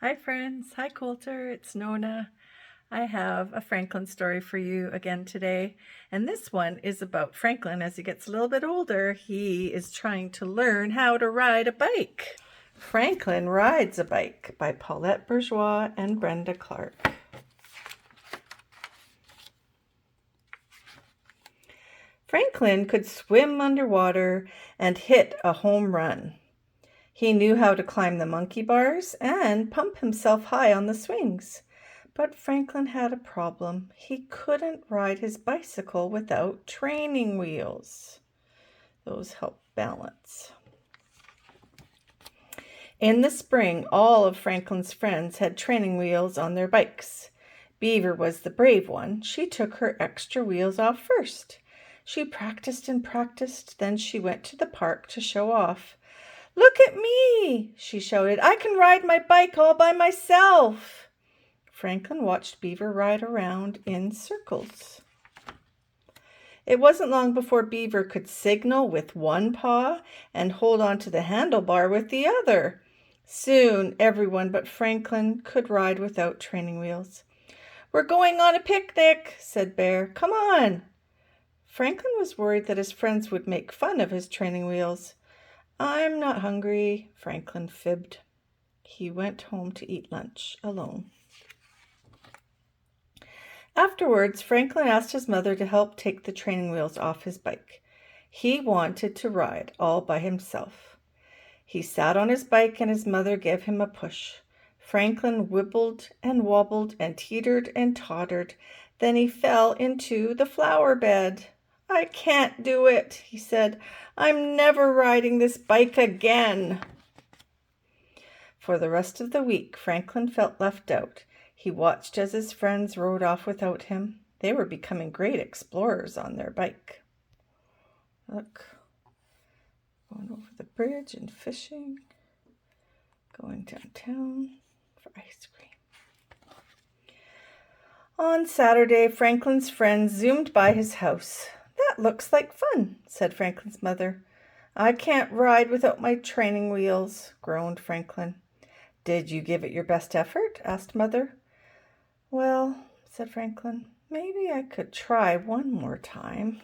Hi friends, hi Coulter, it's Nonna. I have a Franklin story for you again today, and this one is about Franklin. As he gets a little bit older, he is trying to learn how to ride a bike. Franklin Rides a Bike by Paulette Bourgeois and Brenda Clark. Franklin could swim underwater and hit a home run. He knew how to climb the monkey bars and pump himself high on the swings. But Franklin had a problem. He couldn't ride his bicycle without training wheels. Those help balance. In the spring, all of Franklin's friends had training wheels on their bikes. Beaver was the brave one. She took her extra wheels off first. She practiced and practiced, then she went to the park to show off. "Look at me," she shouted. "I can ride my bike all by myself." Franklin watched Beaver ride around in circles. It wasn't long before Beaver could signal with one paw and hold on to the handlebar with the other. Soon, everyone but Franklin could ride without training wheels. "We're going on a picnic," said Bear. "Come on." Franklin was worried that his friends would make fun of his training wheels. "I'm not hungry," Franklin fibbed. He went home to eat lunch alone. Afterwards, Franklin asked his mother to help take the training wheels off his bike. He wanted to ride all by himself. He sat on his bike and his mother gave him a push. Franklin wibbled and wobbled and teetered and tottered. Then he fell into the flower bed. "I can't do it," he said. "I'm never riding this bike again." For the rest of the week, Franklin felt left out. He watched as his friends rode off without him. They were becoming great explorers on their bike. Look, going over the bridge and fishing, going downtown for ice cream. On Saturday, Franklin's friends zoomed by his house. "That looks like fun," said Franklin's mother. "I can't ride without my training wheels," groaned Franklin. "Did you give it your best effort?" asked Mother. "Well," said Franklin, "maybe I could try one more time."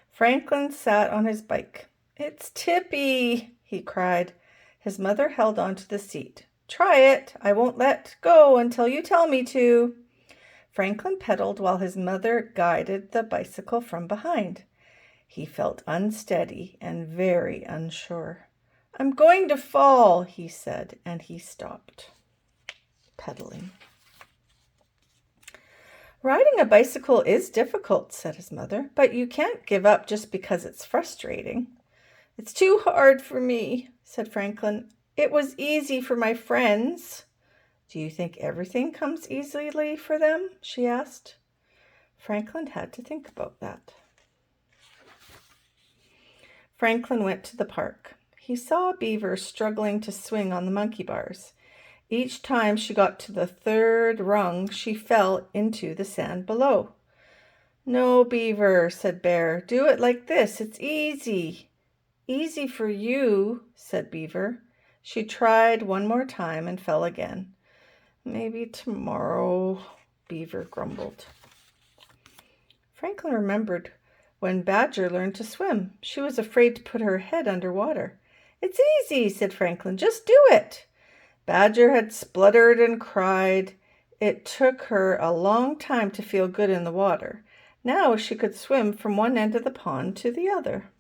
Franklin sat on his bike. "It's tippy," he cried. His mother held on to the seat. "Try it. I won't let go until you tell me to." Franklin pedaled while his mother guided the bicycle from behind. He felt unsteady and very unsure. "I'm going to fall," he said, and he stopped pedaling. "Riding a bicycle is difficult," said his mother, "but you can't give up just because it's frustrating." "It's too hard for me," said Franklin. "It was easy for my friends." "Do you think everything comes easily for them?" she asked. Franklin had to think about that. Franklin went to the park. He saw Beaver struggling to swing on the monkey bars. Each time she got to the third rung, she fell into the sand below. "No, Beaver," said Bear. "Do it like this. It's easy." "Easy for you," said Beaver. She tried one more time and fell again. "Maybe tomorrow," Beaver grumbled. Franklin remembered when Badger learned to swim. She was afraid to put her head under water. "It's easy," said Franklin. "Just do it." Badger had spluttered and cried. It took her a long time to feel good in the water. Now she could swim from one end of the pond to the other.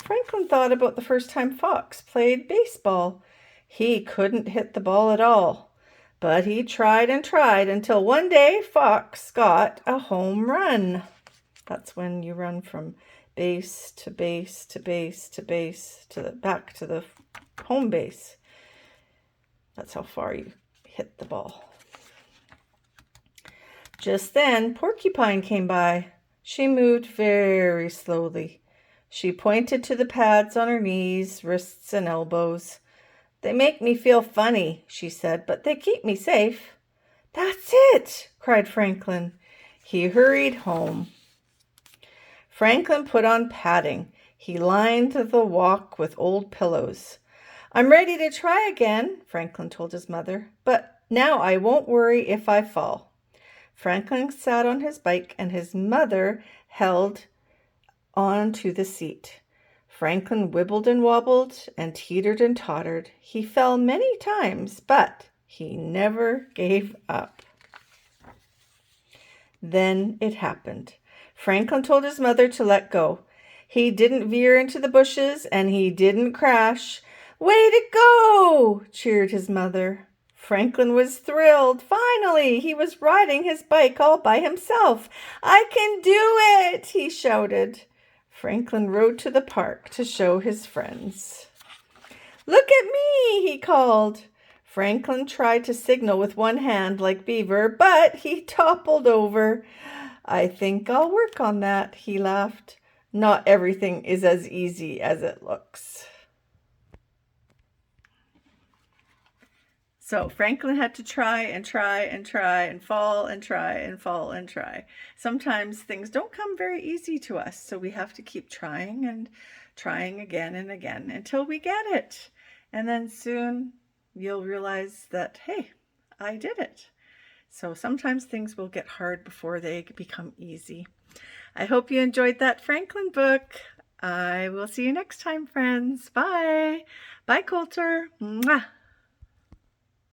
Franklin thought about the first time Fox played baseball. He couldn't hit the ball at all, but he tried and tried until one day Fox got a home run. That's when you run from base to base to base to base back to the home base. That's how far you hit the ball. Just then, Porcupine came by. She moved very slowly. She pointed to the pads on her knees, wrists, and elbows. "They make me feel funny," she said, "but they keep me safe." "That's it!" cried Franklin. He hurried home. Franklin put on padding. He lined the walk with old pillows. "I'm ready to try again," Franklin told his mother, "but now I won't worry if I fall." Franklin sat on his bike and his mother held on to the seat. Franklin wibbled and wobbled and teetered and tottered. He fell many times, but he never gave up. Then it happened. Franklin told his mother to let go. He didn't veer into the bushes and he didn't crash. "Way to go!" cheered his mother. Franklin was thrilled. Finally, he was riding his bike all by himself. "I can do it!" he shouted. Franklin rode to the park to show his friends. "Look at me!" he called. Franklin tried to signal with one hand like Beaver, but he toppled over. "I think I'll work on that," he laughed. "Not everything is as easy as it looks." So Franklin had to try and try and try and fall and try and fall and try. Sometimes things don't come very easy to us, so we have to keep trying and trying again and again until we get it. And then soon you'll realize that, hey, I did it. So sometimes things will get hard before they become easy. I hope you enjoyed that Franklin book. I will see you next time, friends. Bye. Bye, Coulter. Mwah.